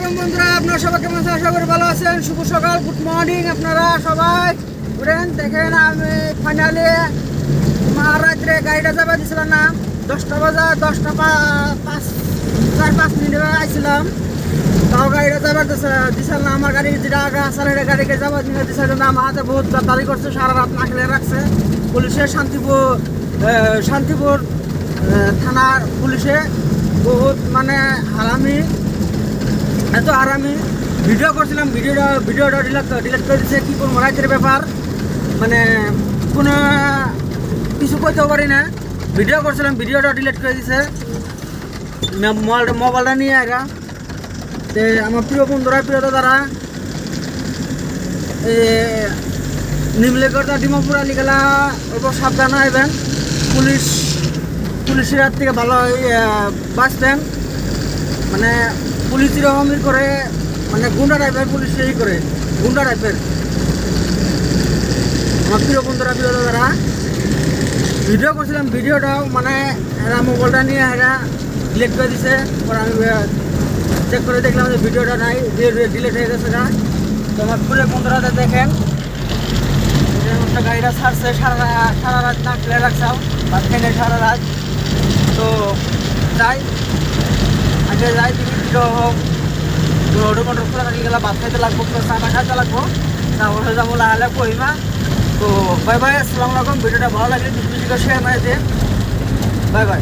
আলাইকুম বন্ধুরা, আপনারা সবাই কেমন আছেন? আশা করি ভালো আছেন। শুভ সকাল, গুড মর্নিং। আপনারা সবাই উঠেন। দেখেন আমি ফাইনালি রাত্রে গাড়িটা যাবা দিছিলাম না, 10টা বাজে 10:05 আইছিলাম। তাও গাড়িটা যাবার দিছিল না। আমার গাড়ি যেটা আগে আসলে গাড়িকে যাবার দিছিল না। আমার হাতে বহুত গাদ্দারি করছে, সারা রাত না খেলে রাখছে পুলিশের। শান্তিপুর থানার পুলিশে বহুত মানে হারামি, এত আরামি। ভিডিও করছিলাম, ভিডিওটা ডিলেট করে দিচ্ছে। কী করবো, রাইতের ব্যাপার, মানে কোনো কিছু করতেও পারি না। ভিডিও করছিলাম, ভিডিওটা ডিলেট করে দিছে। মোবাইলটা নিয়ে এরা আমার প্রিয় বন্ধুরা, প্রিয় দাদারা, নিমলেগড় ডিমাপুর আলিগেলা ওপর সাবধান হইবেন। পুলিশের হাত থেকে ভালো বাঁচবেন। মানে পুলিশ রকমই করে, মানে গুন্ডা টাইপের পুলিশ এই করে, গুন্ডা টাইপের। আমার প্রিয় বন্ধুরা, প্রিয় দাদারা, ভিডিও করছিলাম, ভিডিওটাও মানে এরা মোবাইলটা নিয়ে এরা ডিলেট করে দিছে। পরে আমি চেক করে দেখলাম যে ভিডিওটা নাই, ডিলেট হয়ে গেছে না। তো আমার প্রিয় বন্ধুরা দেখেন, একটা গাড়িটা ছাড়ছে, সারা রাত না খেলে রাখছাও, ভাত খেলে সারা রাত। তো যাই আগে যাই, দেখি হোক রোড মোটর খোলা থাকি গেলে ভাত খাইতে লাগবো, চাটা খাইতে লাগবো, তারপরে যাবো লাহালে কহিমা। তো বাই বাই, আসসালামু আলাইকুম। ভিডিওটা ভালো লাগলে বেশি করে শেয়ার করে দিয়ে বাই বাই।